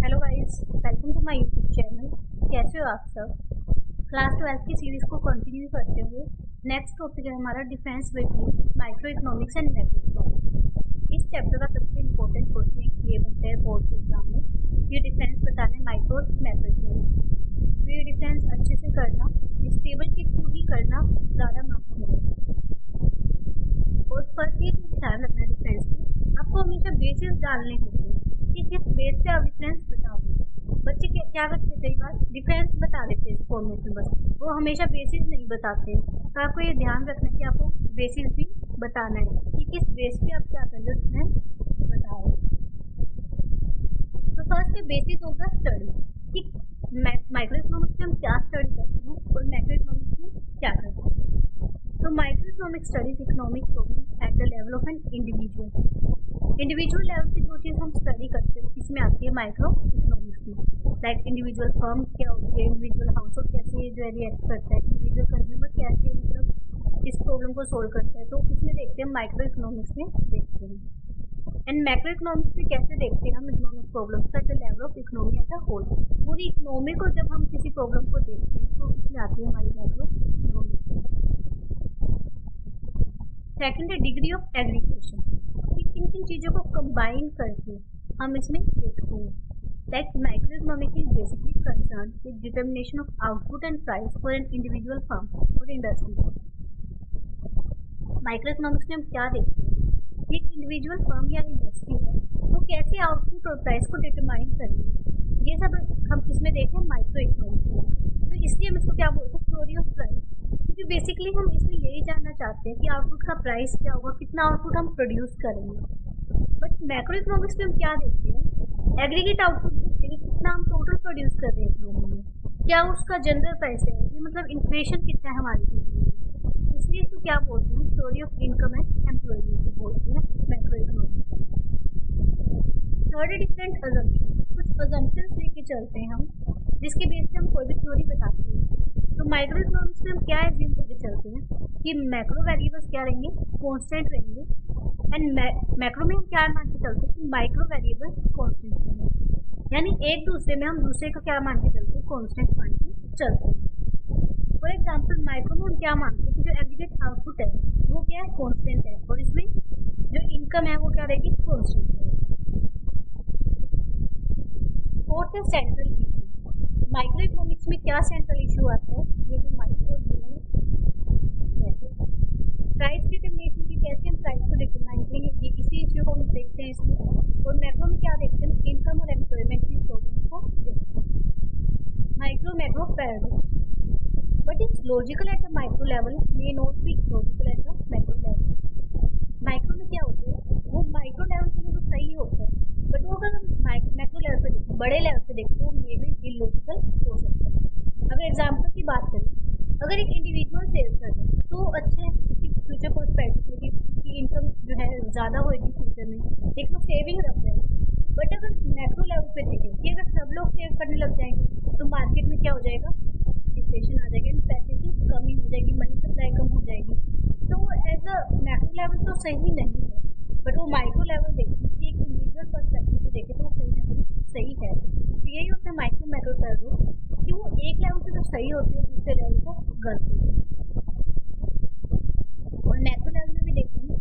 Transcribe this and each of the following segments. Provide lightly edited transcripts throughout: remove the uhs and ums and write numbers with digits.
Hello guys, welcome to my YouTube channel. कैसे हो आप सब? क्लास 12 की सीरीज को कंटिन्यू करते हुए नेक्स्ट टॉपिक है हमारा difference between micro economics and macro economics. इस चैप्टर का सबसे इम्पोर्टेंट क्वेश्चन ये बनता है बोर्ड के एग्जाम में, ये डिफरेंस बताने माइक्रो और मैक्रो इकोनॉमिक्स। तो ये डिफरेंस अच्छे से करना, इस टेबल के थ्रू ही करना, ज़्यादा मार्क्स मिलेगा। और फर्स्ट ये चीज़ ध्यान रखना डिफरेंस में, आपको हमेशा बेसिस डालने होते हैं कि किस बेस पे आप डिफरेंस बताओगे। बच्चे क्या करते हैं, कई बार डिफरेंस बता देते हैं इस फॉर्मेट में, बस वो हमेशा बेसिस नहीं बताते हैं। तो आपको ये ध्यान रखना है कि आपको बेसिस भी बताना है कि किस बेस पे आप क्या कर रहे हो, डिफरेंस बताओ। तो फर्स्ट बेसिस होगा स्टडी कि माइक्रो इकोनॉमिक्स में हम क्या स्टडी करते हैं और मैक्रो इकोनॉमिक्स में क्या करते हैं। तो micro economics studies economic problem at the level of an individual level पे जो चीज़ हम स्टडी करते हैं इसमें आती है माइक्रो इकोनॉमिक्स में। लाइक इंडिविजुअल फर्म क्या होती है, इंडिविजुअल हाउस होल्ड कैसे जो है रिएक्ट करता है, इंडिविजुअल कंज्यूमर कैसे मतलब इस प्रॉब्लम को सोल्व करता है, तो इसमें देखते हैं माइक्रो इकोनॉमिक्स में देखते हैं। एंड मैक्रो इकोनॉमिक्स में कैसे देखते हैं हम economic problems at the level of economy as a whole. पूरी इकोनॉमी को जब हम किसी प्रॉब्लम को देखते हैं तो इसमें आती है हमारी मैक्रो इकोनॉमिक्स। सेकेंड है डिग्री ऑफ एग्रीगेशन, कि किन किन चीज़ों को कंबाइन करके हम इसमें देखते हैं। Like micro economic is basically concern with determination of output and price for an individual firm और इंडस्ट्री। माइक्रो इकोनॉमिक्स में हम क्या देखते हैं कि एक इंडिविजुअल फर्म या इंडस्ट्री है वो कैसे आउटपुट और प्राइस को डिटरमाइन करेंगे, ये सब हम इसमें देखें माइक्रो इकोनॉमिक्स में। तो इसलिए हम इसको क्या बोलते हैं, थ्योरी ऑफ प्राइस, क्योंकि बेसिकली हम इसमें यही जानना चाहते हैं कि आउटपुट का प्राइस क्या होगा, कितना आउटपुट हम प्रोड्यूस करेंगे। बट मैक्रो इकोनॉमिक्स में हम क्या देखते हैं, एग्रीगेट आउटपुट देखते हैं, कितना हम टोटल प्रोड्यूस कर रहे हैं इकोनॉमी में, क्या उसका जनरल प्राइस है, मतलब इन्फ्लेशन कितना है हमारी इकोनॉमी में। इसलिए इसको क्या बोलते हैं, theory of income and employment बोलते हैं macro economics. Third different assumption, कुछ अजम्पशंस लेके चलते हैं हम जिसके बेस पे हम कोई भी थ्योरी बताते हैं। तो माइक्रो इकोनॉमिक्स में हम क्या एज्यूम करके चलते हैं कि मैक्रो वेरिएबल्स क्या रहेंगे, कांस्टेंट रहेंगे। एंड मैक्रो में हम क्या मान के चलते हैं कि माइक्रो वेरिएबल कांस्टेंट रहेंगे, यानी एक दूसरे में हम दूसरे को क्या मान के चलते हैं, कांस्टेंट मान के चलते हैं। फॉर एग्जाम्पल माइक्रो में हम क्या मानते हैं कि जो एग्रीगेट आउटपुट है वो क्या है, कांस्टेंट है, और इसमें जो इनकम है वो क्या रहेगी, कांस्टेंट है। फोर्थ है सेंट्रल इशू, माइक्रो इकोनॉमिक्स में क्या सेंट्रल इशू आता है, ये जो माइक्रो प्राइस डिटरमिनेशन की कैसे हम प्राइस को डिटरमाइन करेंगे, ये इसी इशू को हम देखते हैं इसमें। और मैक्रो में क्या देखते हैं, इनकम और एम्प्लॉयमेंट की प्रॉब्लम को देखते हैं। Micro macro paradox, but it's logical at the micro level may not be logical at the macro level. Micro में क्या होता है, वो माइक्रो लेवल पे तो सही होता है, बट वो अगर हम मैक्रो लेवल पे देखें, बड़े लेवल पे देखें, तो वो मे बी इलॉजिकल हो सकता है। अगर एग्जाम्पल की बात करें, अगर एक इंडिविजुअल सेव कर रहे हैं तो अच्छा है, उसकी फ्यूचर पर्सपेक्टिव की इनकम जो है ज़्यादा होगी फ्यूचर में, एक तो सेविंग रख रहे हैं। बट अगर मैक्रो लेवल पे देखें कि अगर सब लोग सेव करने लग जाएंगे तो मार्केट में क्या हो जाएगा, डिफ्लेशन आ जाएगा, पैसे की कमी हो जाएगी, मनी सप्लाई कम हो जाएगी। तो वो एज अ मैक्रो लेवल तो सही नहीं है, बट वो माइक्रो लेवल देखें कि एक इंडिविजुअल पर्सपेक्टिव से देखें तो वो कहीं ना कहीं सही है। तो यही होता है माइक्रो मैक्रो पैराडॉक्स, कि वो एक लेवल पे तो सही होती है और दूसरे लेवल को गलत होती है। और मैक्रो लेवल में भी देखते हैं,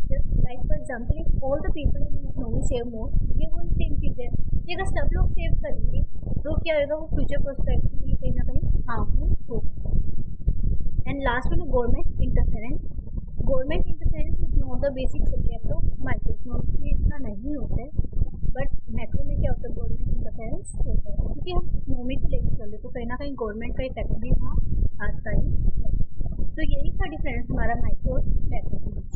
just like for example if all the people in economy save मोर, ये वो सेम चीज़ है कि अगर सब लोग सेव करेंगे तो क्या होगा, वो फ्यूचर पर्सपेक्टिव के लिए कहीं ना कहीं हार्मफुल होगा। एंड लास्ट में government interference, government interference is not the basic subject of micro economics में, इतना नहीं होता है, बट मैक्रो में क्या होता है, गवर्नमेंट इंटरफेरेंस होता है, क्योंकि हम इकोनॉमी को लेकर चल रहे तो कहीं ना कहीं गवर्नमेंट का इफेक्ट भी वहाँ आता ही है। तो यही था डिफरेंस हमारा माइक्रो और मैक्रो के बीच।